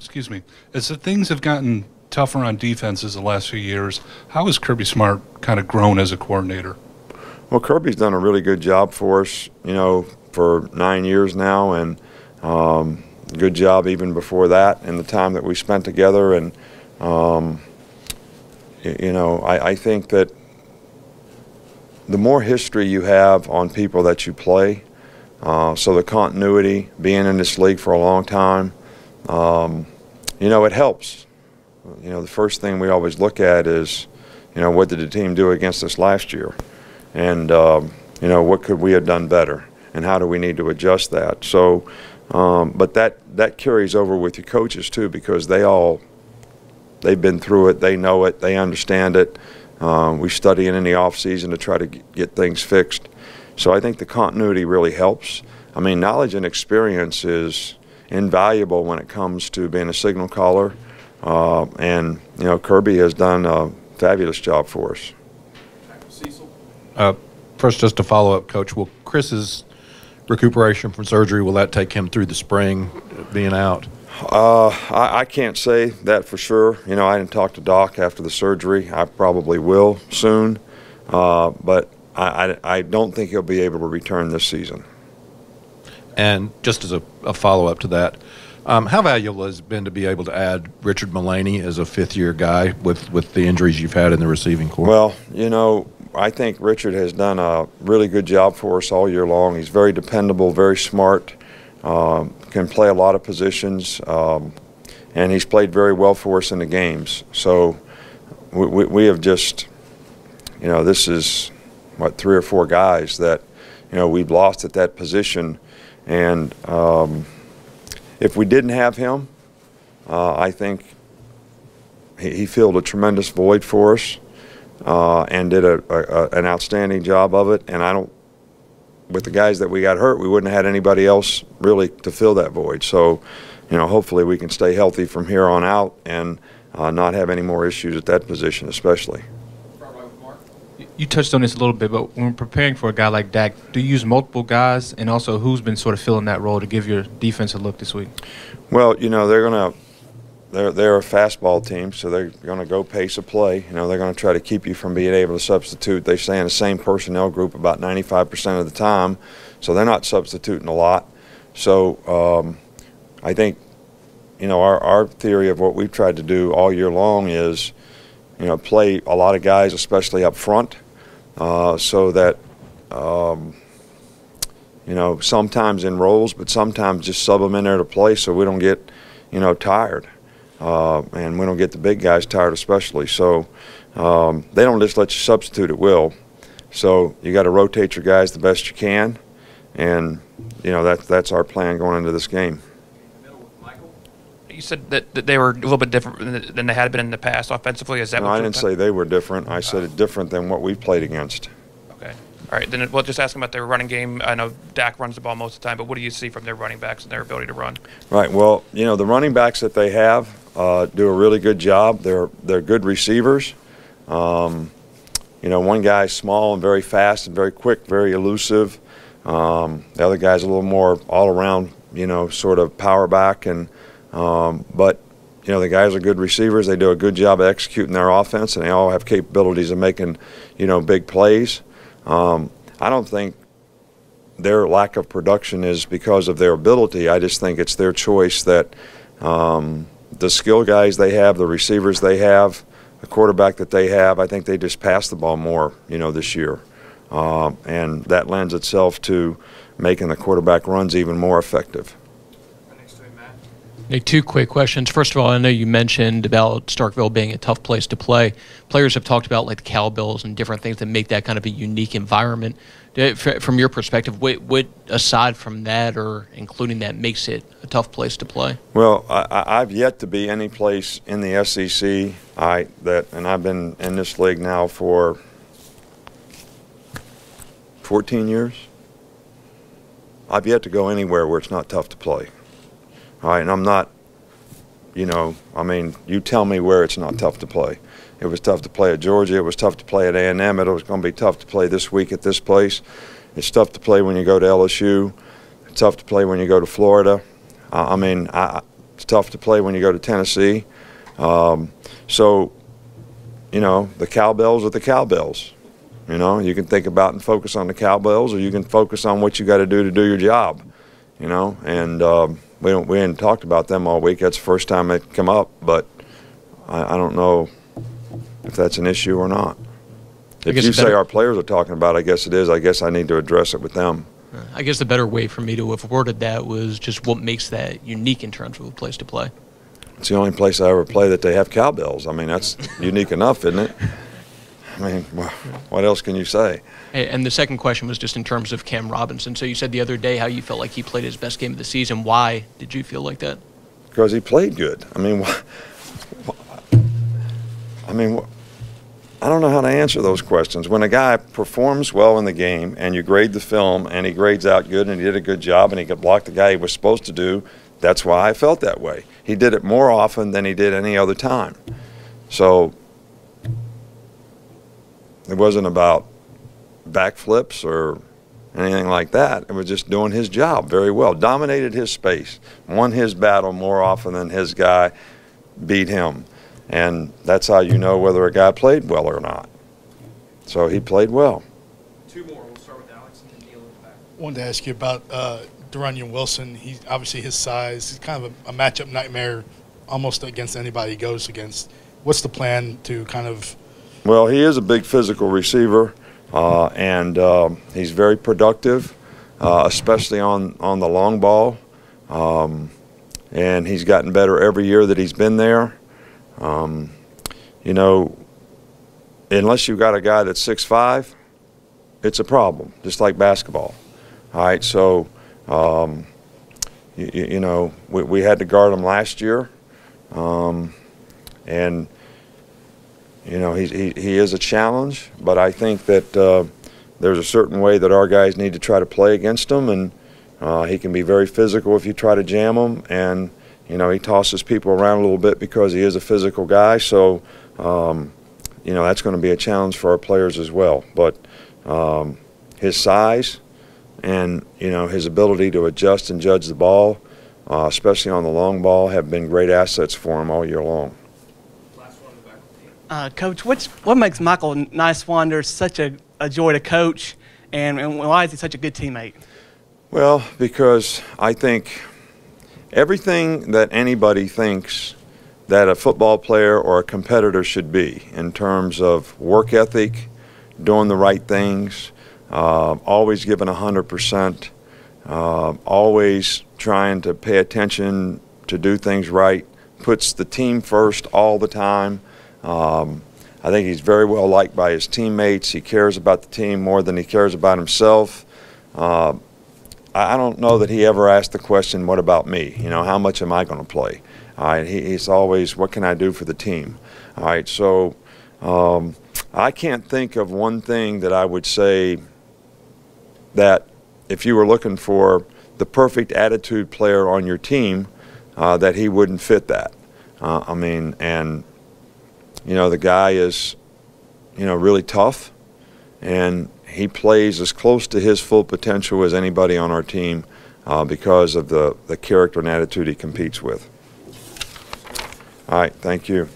excuse me, as the things have gotten tougher on defenses the last few years, how has Kirby Smart kind of grown as a coordinator? Well, Kirby's done a really good job for us, for 9 years now, and good job even before that in the time that we spent together. And, I think that the more history you have on people that you play, so the continuity, being in this league for a long time, it helps. The first thing we always look at is, what did the team do against us last year? And, what could we have done better? And how do we need to adjust that? So, but that carries over with your coaches too, because they've been through it, they know it, they understand it. We study it in the off season to try to get things fixed. So I think the continuity really helps. I mean, knowledge and experience is invaluable when it comes to being a signal caller. And Kirby has done a fabulous job for us. First, just to follow up, Coach, will Chris's recuperation from surgery, will that take him through the spring, being out? I can't say that for sure. I didn't talk to Doc after the surgery. I probably will soon, but I don't think he'll be able to return this season. And just as a follow-up to that, how valuable has it been to be able to add Richard Mullaney as a fifth-year guy with the injuries you've had in the receiving corps? Well, I think Richard has done a really good job for us all year long. He's very dependable, very smart, can play a lot of positions, and he's played very well for us in the games. So we have just, this is, 3 or 4 guys that, we've lost at that position. And if we didn't have him, I think he filled a tremendous void for us. And did an outstanding job of it. And with the guys that we got hurt, we wouldn't have had anybody else really to fill that void. So, hopefully we can stay healthy from here on out and not have any more issues at that position, especially. You touched on this a little bit, but when preparing for a guy like Dak, do you use multiple guys? And also, who's been sort of filling that role to give your defense a look this week? Well, they're a fastball team, so they're going to go pace of play. They're going to try to keep you from being able to substitute. They stay in the same personnel group about 95% of the time, so they're not substituting a lot. So I think, our theory of what we've tried to do all year long is, play a lot of guys, especially up front, so that, sometimes in roles, but sometimes just sub them in there to play so we don't get, tired. And we don't get the big guys tired especially. So they don't just let you substitute at will. So you got to rotate your guys the best you can. And, that's our plan going into this game. You said that they were a little bit different than they had been in the past offensively. Is that No, I didn't say they were different. I said it different than what we've played against. Okay. All right. Then we'll just ask them about their running game. I know Dak runs the ball most of the time, but what do you see from their running backs and their ability to run? Right. Well, the running backs that they have do a really good job. They're good receivers. One guy's small and very fast and very quick, very elusive. The other guy's a little more all-around, sort of power back. And but the guys are good receivers. They do a good job of executing their offense, and they all have capabilities of making, big plays. I don't think their lack of production is because of their ability. I just think it's their choice that the skill guys they have, the receivers they have, the quarterback that they have, I think they just pass the ball more, this year. And that lends itself to making the quarterback runs even more effective. Hey, 2 quick questions. First of all, I know you mentioned about Starkville being a tough place to play. Players have talked about like the cowbells and different things that make that kind of a unique environment. From your perspective, what aside from that or including that makes it a tough place to play? Well, I've yet to be any place in the SEC and I've been in this league now for 14 years. I've yet to go anywhere where it's not tough to play. All right, and I'm not, you tell me where it's not tough to play. It was tough to play at Georgia. It was tough to play at A&M. It was going to be tough to play this week at this place. It's tough to play when you go to LSU. It's tough to play when you go to Florida. It's tough to play when you go to Tennessee. So, you know, the cowbells are the cowbells. You know, you can think about and focus on the cowbells, or you can focus on what you got to do your job. You know, and we hadn't talked about them all week. That's the first time it come up, but I don't know if that's an issue or not. If you say our players are talking about it, I guess it is. I guess I need to address it with them. I guess the better way for me to have worded that was just what makes that unique in terms of a place to play. It's the only place I ever play that they have cowbells. I mean, that's unique enough, isn't it? I mean, what else can you say? And the second question was just in terms of Cam Robinson. So you said the other day how you felt like he played his best game of the season. Why did you feel like that? Because he played good. I mean, I don't know how to answer those questions. When a guy performs well in the game and you grade the film and he grades out good and he did a good job and he could block the guy he was supposed to do, that's why I felt that way. He did it more often than he did any other time. So it wasn't about backflips or anything like that. It was just doing his job very well. Dominated his space, won his battle more often than his guy beat him. And that's how you know whether a guy played well or not. So he played well. Two more. We'll start with Alex and then Neil in the back. I wanted to ask you about Duranian Wilson. He's obviously his size. He's kind of a matchup nightmare almost against anybody he goes against. What's the plan to kind of – Well, he is a big physical receiver, and he's very productive, especially on the long ball. And he's gotten better every year that he's been there. You know, unless you've got a guy that's 6'5", it's a problem, just like basketball. All right, so, you know, we had to guard him last year. And, you know, he is a challenge, but I think that there's a certain way that our guys need to try to play against him, and he can be very physical if you try to jam him, and you know, he tosses people around a little bit because he is a physical guy. So, you know, that's going to be a challenge for our players as well. But his size and, you know, his ability to adjust and judge the ball, especially on the long ball, have been great assets for him all year long. Last one in the back. Coach, what makes Michael Niswander such a joy to coach, and why is he such a good teammate? Well, because I think everything that anybody thinks that a football player or a competitor should be in terms of work ethic, doing the right things, always giving 100%, always trying to pay attention to do things right, puts the team first all the time. I think he's very well liked by his teammates. He cares about the team more than he cares about himself. I don't know that he ever asked the question, what about me? You know, how much am I going to play? All right, he's always, what can I do for the team? All right, so I can't think of one thing that I would say that if you were looking for the perfect attitude player on your team, that he wouldn't fit that. I mean, and, you know, the guy is, you know, really tough, and he plays as close to his full potential as anybody on our team because of the character and attitude he competes with. All right, thank you.